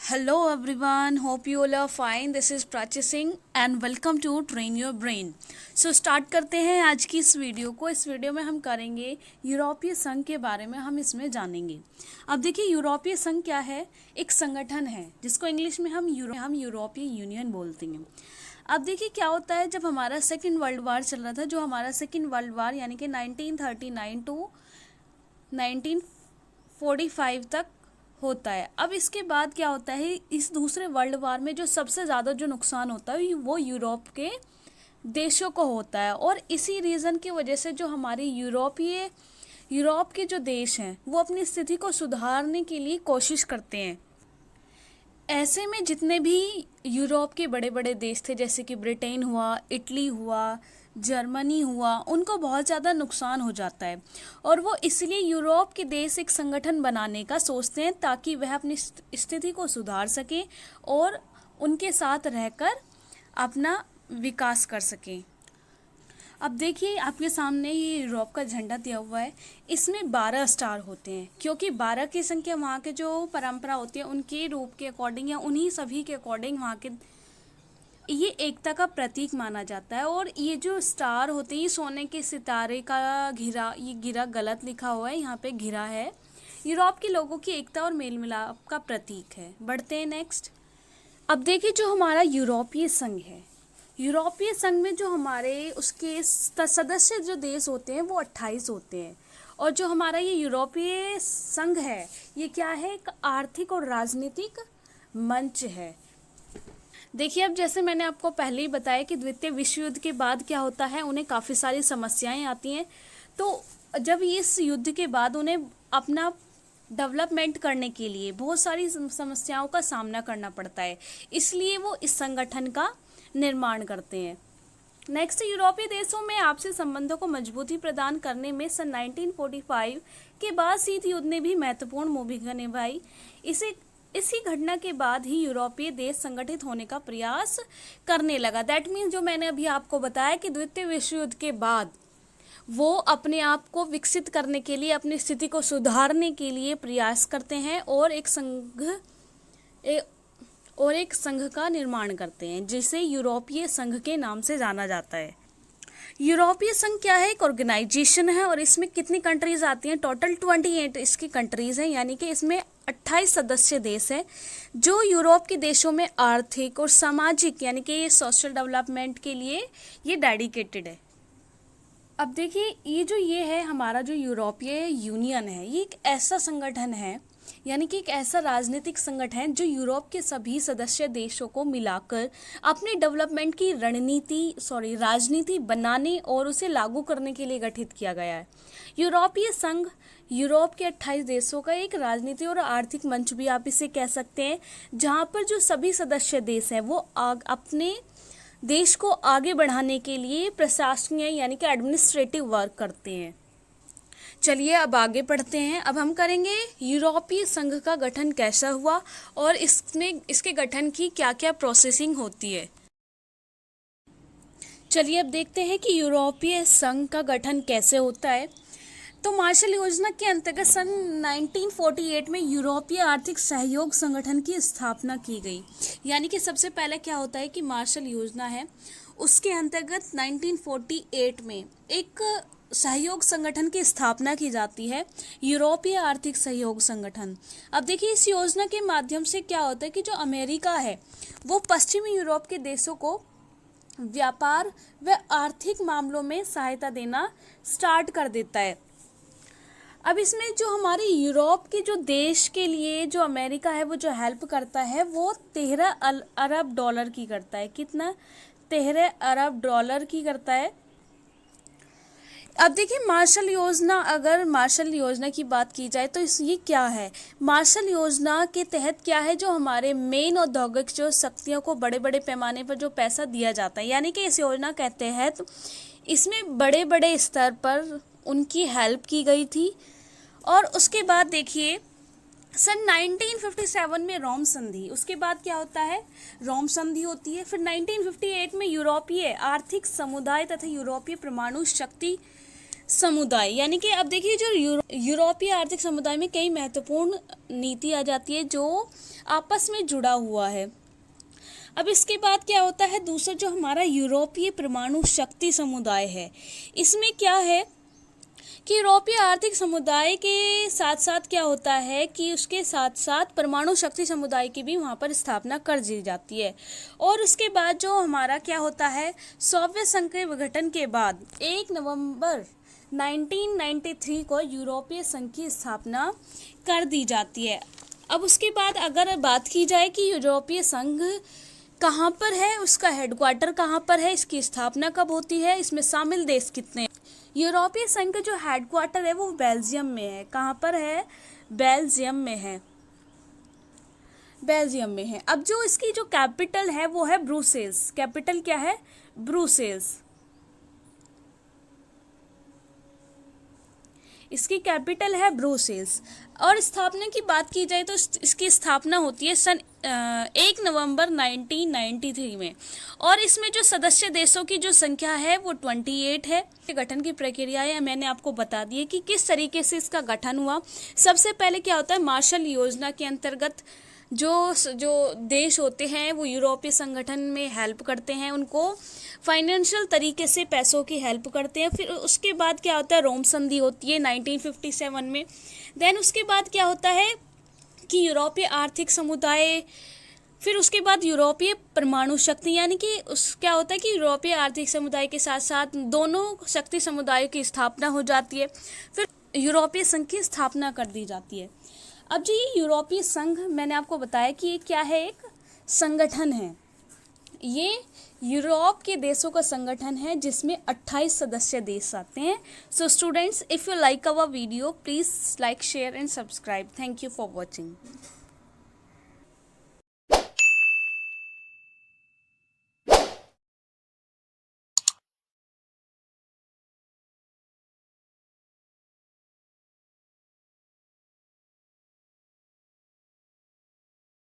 Hello everyone, hope you all are fine. This is Prachi Singh and welcome to Train Your Brain. So start करते हैं आज की इस video को। इस वीडियो में हम करेंगे यूरोपीय संघ के बारे में, हम इसमें जानेंगे। अब देखिए यूरोपीय संघ क्या है। एक संगठन है जिसको इंग्लिश में हम यूरोपीय यूनियन बोलते हैं। अब देखिए क्या होता है, जब हमारा सेकेंड वर्ल्ड वार चल रहा था, जो हमारा सेकेंड वर्ल्ड वार यानी कि 1939 टू 1945 तक होता है। अब इसके बाद क्या होता है, इस दूसरे वर्ल्ड वार में जो सबसे ज़्यादा जो नुकसान होता है वो यूरोप के देशों को होता है। और इसी रीज़न की वजह से जो हमारे यूरोप के जो देश हैं वो अपनी स्थिति को सुधारने के लिए कोशिश करते हैं। ऐसे में जितने भी यूरोप के बड़े बड़े देश थे, जैसे कि ब्रिटेन हुआ, इटली हुआ, जर्मनी हुआ, उनको बहुत ज़्यादा नुकसान हो जाता है। और वो इसलिए यूरोप के देश एक संगठन बनाने का सोचते हैं ताकि वह अपनी स्थिति को सुधार सकें और उनके साथ रहकर अपना विकास कर सकें। अब देखिए आपके सामने ये यूरोप का झंडा दिया हुआ है। इसमें 12 स्टार होते हैं, क्योंकि 12 की संख्या वहाँ के जो परंपरा होती है उनके रूप के अकॉर्डिंग या उन्हीं सभी के अकॉर्डिंग वहाँ के ये एकता का प्रतीक माना जाता है। और ये जो स्टार होते हैं, ये सोने के सितारे का घिरा, ये घिरा गलत लिखा हुआ है, यहाँ पे घिरा है, यूरोप के लोगों की एकता और मेल मिलाप का प्रतीक है। बढ़ते हैं नेक्स्ट। अब देखिए जो हमारा यूरोपीय संघ है, यूरोपीय संघ में जो हमारे उसके सदस्य जो देश होते हैं वो 28 होते हैं। और जो हमारा ये यूरोपीय संघ है ये क्या है, एक आर्थिक और राजनीतिक मंच है। देखिए अब जैसे मैंने आपको पहले ही बताया कि द्वितीय विश्व युद्ध के बाद क्या होता है, उन्हें काफ़ी सारी समस्याएं आती हैं। तो जब इस युद्ध के बाद उन्हें अपना डेवलपमेंट करने के लिए बहुत सारी समस्याओं का सामना करना पड़ता है, इसलिए वो इस संगठन का निर्माण करते हैं। नेक्स्ट, यूरोपीय देशों में आपसी संबंधों को मजबूती प्रदान करने में सन 1945 के बाद शीत युद्ध ने भी महत्वपूर्ण भूमिका निभाई। इसी घटना के बाद ही यूरोपीय देश संगठित होने का प्रयास करने लगा। दैट मीन्स जो मैंने अभी आपको बताया कि द्वितीय विश्व युद्ध के बाद वो अपने आप को विकसित करने के लिए, अपनी स्थिति को सुधारने के लिए प्रयास करते हैं और एक संघ का निर्माण करते हैं, जिसे यूरोपीय संघ के नाम से जाना जाता है। यूरोपीय संघ क्या है, एक ऑर्गेनाइजेशन है और इसमें कितनी कंट्रीज आती हैं, टोटल 28 इसकी कंट्रीज हैं, यानी कि इसमें 28 सदस्य देश हैं जो यूरोप के देशों में आर्थिक और सामाजिक यानी कि ये सोशल डेवलपमेंट के लिए ये डेडिकेटेड है। अब देखिए ये है हमारा जो यूरोपीय यूनियन है, ये एक ऐसा संगठन है, यानी कि एक ऐसा राजनीतिक संगठन जो यूरोप के सभी सदस्य देशों को मिलाकर अपनी डेवलपमेंट की राजनीति बनाने और उसे लागू करने के लिए गठित किया गया है। यूरोपीय संघ यूरोप के 28 देशों का एक राजनीति और आर्थिक मंच भी आप इसे कह सकते हैं, जहां पर जो सभी सदस्य देश हैं वो अपने देश को आगे बढ़ाने के लिए प्रशासनीय यानी कि एडमिनिस्ट्रेटिव वर्क करते हैं। चलिए अब आगे पढ़ते हैं। अब हम करेंगे यूरोपीय संघ का गठन कैसा हुआ और इसके गठन की क्या क्या प्रोसेसिंग होती है। चलिए अब देखते हैं कि यूरोपीय संघ का गठन कैसे होता है। तो मार्शल योजना के अंतर्गत सन 1948 में यूरोपीय आर्थिक सहयोग संगठन की स्थापना की गई। यानी कि सबसे पहले क्या होता है कि मार्शल योजना है, उसके अंतर्गत 1948 में एक सहयोग संगठन की स्थापना की जाती है, यूरोपीय आर्थिक सहयोग संगठन। अब देखिए इस योजना के माध्यम से क्या होता है कि जो अमेरिका है वो पश्चिमी यूरोप के देशों को व्यापार व आर्थिक मामलों में सहायता देना स्टार्ट कर देता है। अब इसमें जो हमारे यूरोप के जो देश के लिए जो अमेरिका है वो जो हेल्प करता है वो 13 अरब डॉलर की करता है। कितना? 13 अरब डॉलर की करता है। अब देखिए अगर मार्शल योजना की बात की जाए तो ये क्या है, मार्शल योजना के तहत क्या है, जो हमारे मेन औद्योगिक जो शक्तियों को बड़े बड़े पैमाने पर जो पैसा दिया जाता है, यानी कि इस योजना के तहत इसमें बड़े बड़े स्तर पर उनकी हेल्प की गई थी। और उसके बाद देखिए सन 1957 में रोम संधि, उसके बाद क्या होता है, रोम संधि होती है। फिर 1958 में यूरोपीय आर्थिक समुदाय तथा यूरोपीय परमाणु शक्ति समुदाय, यानी कि अब देखिए जो यूरोपीय आर्थिक समुदाय में कई महत्वपूर्ण नीति आ जाती है जो आपस में जुड़ा हुआ है। अब इसके बाद क्या होता है, दूसरा जो हमारा यूरोपीय परमाणु शक्ति समुदाय है, इसमें क्या है कि यूरोपीय आर्थिक समुदाय के साथ साथ क्या होता है कि उसके साथ साथ परमाणु शक्ति समुदाय की भी वहाँ पर स्थापना कर दी जाती है। और उसके बाद जो हमारा क्या होता है, सोवियत संघ के विघटन के बाद 1 नवंबर 1993 को यूरोपीय संघ की स्थापना कर दी जाती है। अब उसके बाद अगर बात की जाए कि यूरोपीय संघ कहाँ पर है, उसका हेडक्वार्टर कहाँ पर है, इसकी स्थापना कब होती है, इसमें शामिल देश कितने हैं। यूरोपीय संघ का जो हेडक्वार्टर है वो बेल्जियम में है। कहाँ पर है, बेल्जियम में है, बेल्जियम में है। अब जो इसकी जो कैपिटल है वो है ब्रुसेल्स। कैपिटल क्या है, ब्रुसेल्स, इसकी कैपिटल है ब्रुसेल्स। और स्थापना की बात की जाए तो इसकी स्थापना होती है सन 1 नवंबर 1993 में। और इसमें जो सदस्य देशों की जो संख्या है वो 28 है। गठन की प्रक्रिया है मैंने आपको बता दी है कि किस तरीके से इसका गठन हुआ। सबसे पहले क्या होता है, मार्शल योजना के अंतर्गत जो देश होते हैं वो यूरोपीय संगठन में हेल्प करते हैं, उनको फाइनेंशियल तरीके से पैसों की हेल्प करते हैं। फिर उसके बाद क्या होता है, रोम संधि होती है 1957 में। देन उसके बाद क्या होता है कि यूरोपीय आर्थिक समुदाय, फिर उसके बाद यूरोपीय परमाणु शक्ति, यानी कि क्या होता है कि यूरोपीय आर्थिक समुदाय के साथ साथ दोनों शक्ति समुदायों की स्थापना हो जाती है। फिर यूरोपीय संघ की स्थापना कर दी जाती है। अब जी ये यूरोपीय संघ मैंने आपको बताया कि ये क्या है, एक संगठन है। ये यूरोप के देशों का संगठन है जिसमें 28 सदस्य देश आते हैं। So students, if you like our video please like, share and subscribe. Thank you for watching.